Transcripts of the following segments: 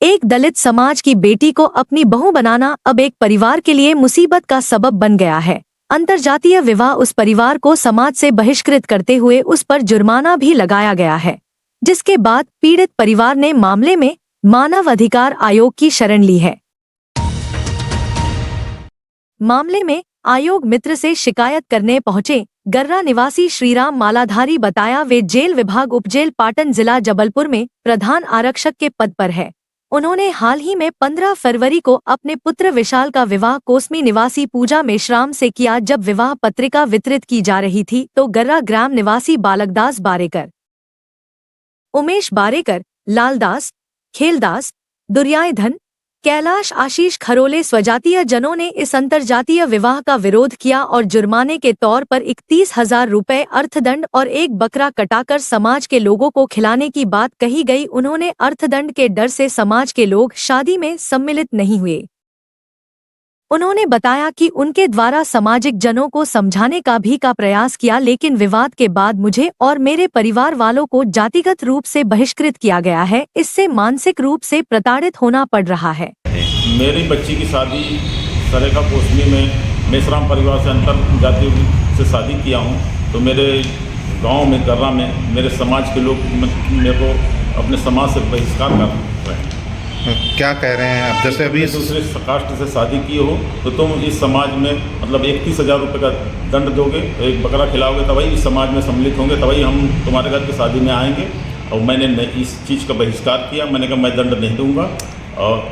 एक दलित समाज की बेटी को अपनी बहू बनाना अब एक परिवार के लिए मुसीबत का सबब बन गया है। अंतर्जातीय विवाह उस परिवार को समाज से बहिष्कृत करते हुए उस पर जुर्माना भी लगाया गया है, जिसके बाद पीड़ित परिवार ने मामले में मानव अधिकार आयोग की शरण ली है। मामले में आयोग मित्र से शिकायत करने पहुंचे गर्रा निवासी श्रीराम मालाधारी बताया वे जेल विभाग उपजेल पाटन जिला जबलपुर में प्रधान आरक्षक के पद पर है। उन्होंने हाल ही में 15 फरवरी को अपने पुत्र विशाल का विवाह कोसमी निवासी पूजा मेश्राम से किया। जब विवाह पत्रिका वितरित की जा रही थी तो गर्रा ग्राम निवासी बालकदास बारेकर, उमेश बारेकर, लालदास, खेलदास, दुर्याधन, कैलाश, आशीष खरोले स्वजातीय जनों ने इस अंतर्जातीय विवाह का विरोध किया और जुर्माने के तौर पर 31,000 रुपए अर्थदंड और एक बकरा कटाकर समाज के लोगों को खिलाने की बात कही गई। उन्होंने अर्थदंड के डर से समाज के लोग शादी में सम्मिलित नहीं हुए। उन्होंने बताया कि उनके द्वारा सामाजिक जनों को समझाने का भी प्रयास किया, लेकिन विवाद के बाद मुझे और मेरे परिवार वालों को जातिगत रूप से बहिष्कृत किया गया है। इससे मानसिक रूप से प्रताड़ित होना पड़ रहा है। मेरी बच्ची की शादी सरेखा कोसमी में मेश्राम परिवार से अंतर जाति से शादी किया हूँ, तो मेरे गांव में गर्रा में मेरे समाज के लोग मेरे को अपने समाज से बहिष्कार कर रहे हैं। क्या कह रहे हैं आप? जैसे अभी दूसरे कास्ट से शादी की हो तो तुम इस समाज में मतलब 31,000 रुपये का दंड दोगे, तो एक बकरा खिलाओगे तभी इस समाज में सम्मिलित होंगे, तभी हम तुम्हारे घर की शादी में आएंगे। और मैंने इस चीज़ का बहिष्कार किया। मैंने कहा मैं दंड नहीं दूंगा, और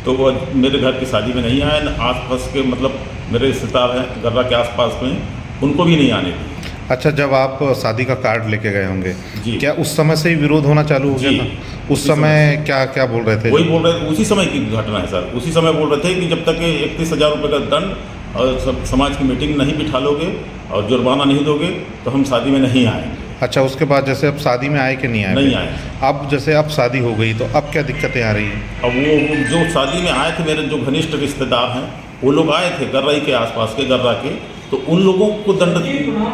तो वो मेरे घर की शादी में नहीं आए। आसपास के मतलब मेरे रिश्तेदार हैं गर्रा के आसपास में, उनको भी नहीं आने दी। अच्छा, जब आप शादी का कार्ड लेके गए होंगे जी, क्या उस समय से ही विरोध होना चालू हो गया था? उस समय क्या क्या बोल रहे थे? वही बोल रहे थे, उसी समय की घटना है सर। उसी समय बोल रहे थे कि जब तक 31,000 रुपये का दंड और समाज की मीटिंग नहीं बिठा लोगे और जुर्माना नहीं दोगे तो हम शादी में नहीं आएंगे। अच्छा, उसके बाद जैसे अब शादी में आए कि नहीं आए? नहीं आए। अब जैसे अब शादी हो गई तो अब क्या दिक्कतें आ रही हैं? अब वो जो शादी में आए थे मेरे जो घनिष्ठ रिश्तेदार हैं वो लोग आए थे गर्रा के आसपास के गर्रा के, तो उन लोगों को दंड,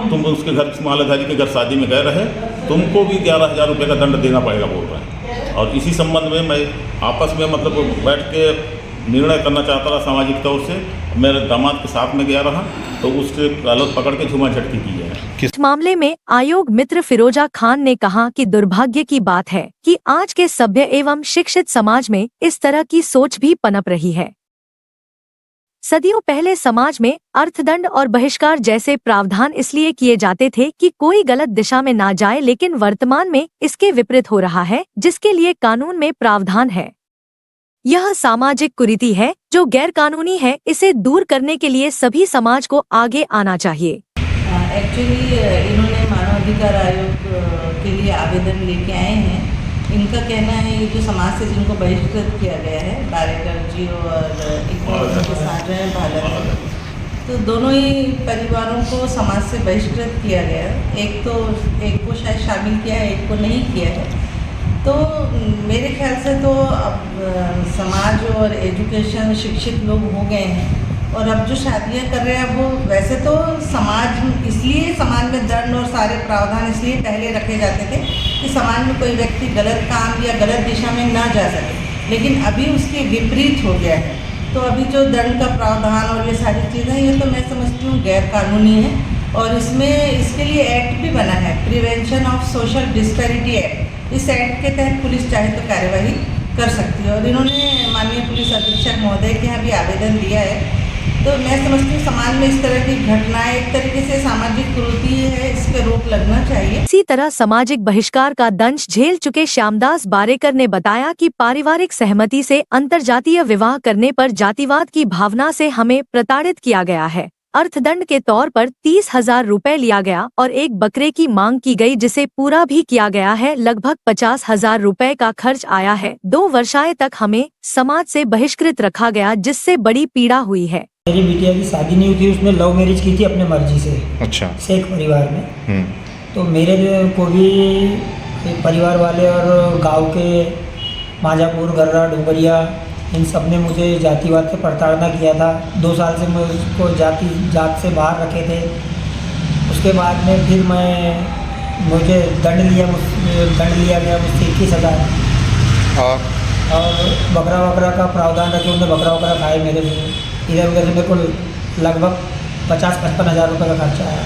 तुम उसके घर मालाधारी के घर शादी में गए रहे, तुमको भी 11,000 रुपये का दंड देना पड़ेगा बोल रहे हैं। और इसी संबंध में मैं आपस में मतलब बैठ के निर्णय करना चाहता रहा सामाजिक तौर से। मेरे दामाद के साथ में गया रहा तो उससे गलत पकड़ के झूमा झटकी की है। इस मामले में आयोग मित्र फिरोजा खान ने कहा कि दुर्भाग्य की बात है कि आज के सभ्य एवं शिक्षित समाज में इस तरह की सोच भी पनप रही है। सदियों पहले समाज में अर्थदंड और बहिष्कार जैसे प्रावधान इसलिए किए जाते थे कि कोई गलत दिशा में ना जाए, लेकिन वर्तमान में इसके विपरीत हो रहा है, जिसके लिए कानून में प्रावधान है। यह सामाजिक कुरीति है जो गैर कानूनी है। इसे दूर करने के लिए सभी समाज को आगे आना चाहिए। एक्चुअली इन्होंने मानवाधिकार आयोग के लिए आवेदन लेके आए हैं। इनका कहना है ये जो समाज से जिनको बहिष्कृत किया गया है, बारेकर जी और एक उनके साथ जो है भालर, तो दोनों ही परिवारों को समाज से बहिष्कृत किया गया है। एक को शायद शामिल किया है, एक को नहीं किया है। तो मेरे ख्याल से तो अब समाज और एजुकेशन शिक्षित लोग हो गए हैं, और अब जो शादियां कर रहे हैं वो वैसे तो समाज इसलिए समाज में दंड और सारे प्रावधान इसलिए पहले रखे जाते थे कि समाज में कोई व्यक्ति गलत काम या गलत दिशा में ना जा सके, लेकिन अभी उसके विपरीत हो गया है। तो अभी जो दंड का प्रावधान और ये सारी चीज़ें, ये तो मैं समझती हूँ गैर कानूनी है, और इसके लिए एक्ट भी बना है, prevention of social disparity act. इस एक्ट के तहत पुलिस चाहे तो कार्यवाही कर सकती है, और इन्होंने माननीय पुलिस अधीक्षक महोदय के यहाँ भी आवेदन दिया है। तो मैं समझती हूँ समाज में इस तरह की घटनाएं एक तरीके से सामाजिक कुरीति है, इस पे रोक लगना चाहिए। इसी तरह सामाजिक बहिष्कार का दंश झेल चुके श्यामदास बारेकर ने बताया कि पारिवारिक सहमति से अंतर्जातीय विवाह करने पर जातिवाद की भावना से हमें प्रताड़ित किया गया है। अर्थदंड के तौर पर 30,000 रुपए लिया गया और एक बकरे की मांग की गई, जिसे पूरा भी किया गया है। लगभग 50,000 रुपए का खर्च आया है। 2 वर्षाएं तक हमें समाज से बहिष्कृत रखा गया, जिससे बड़ी पीड़ा हुई है। मेरी बिटिया की शादी नहीं हुई थी, उसने लव मैरिज की थी अपने मर्जी से। अच्छा। शेख परिवार में। तो मेरे को भी परिवार वाले और गांव के माजापुर, गर्रा, डुंगरिया, इन सब ने मुझे जातिवाद से प्रताड़ना किया था। 2 साल से मैं उसको जात से बाहर रखे थे। उसके बाद में फिर मुझे दंड लिया गया मुझसे 21,000। और बकरा वकरा का प्रावधान रखे, उन्होंने बकरा वकरा खाए मेरे से। इधर उधर से मेरे को लगभग 50-55 हज़ार रुपये का खर्चा आया।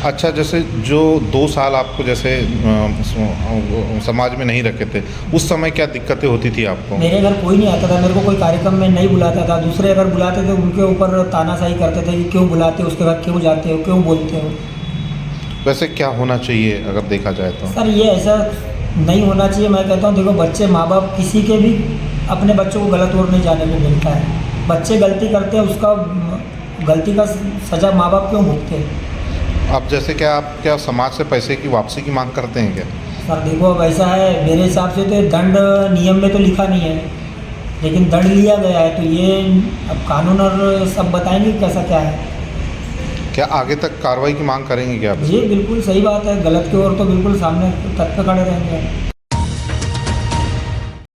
अच्छा, जैसे जो 2 साल आपको जैसे समाज में नहीं रखे थे, उस समय क्या दिक्कतें होती थी आपको? मेरे घर कोई नहीं आता था, मेरे को कोई कार्यक्रम में नहीं बुलाता था। दूसरे अगर बुलाते थे उनके ऊपर तानाशाही करते थे कि क्यों बुलाते हो, उसके बाद क्यों जाते हो, क्यों बोलते हो। वैसे क्या होना चाहिए अगर देखा जाए तो? सर ये ऐसा नहीं होना चाहिए। मैं कहता हूँ देखो, बच्चे माँ बाप किसी के भी अपने बच्चों को गलत ओर नहीं जाने को मिलता है। बच्चे गलती करते हैं, उसका गलती का सज़ा माँ बाप क्यों भुगते हैं? अब जैसे क्या आप क्या समाज से पैसे की वापसी की मांग करते हैं क्या? सर देखो, अब ऐसा है, मेरे हिसाब से तो दंड नियम में तो लिखा नहीं है, लेकिन दंड लिया गया है, तो ये अब कानून और सब बताएंगे कैसा क्या है। क्या आगे तक कार्रवाई की मांग करेंगे क्या आप? ये बिल्कुल सही बात है, गलत की ओर तो बिल्कुल सामने तत्पर खड़े रहेंगे।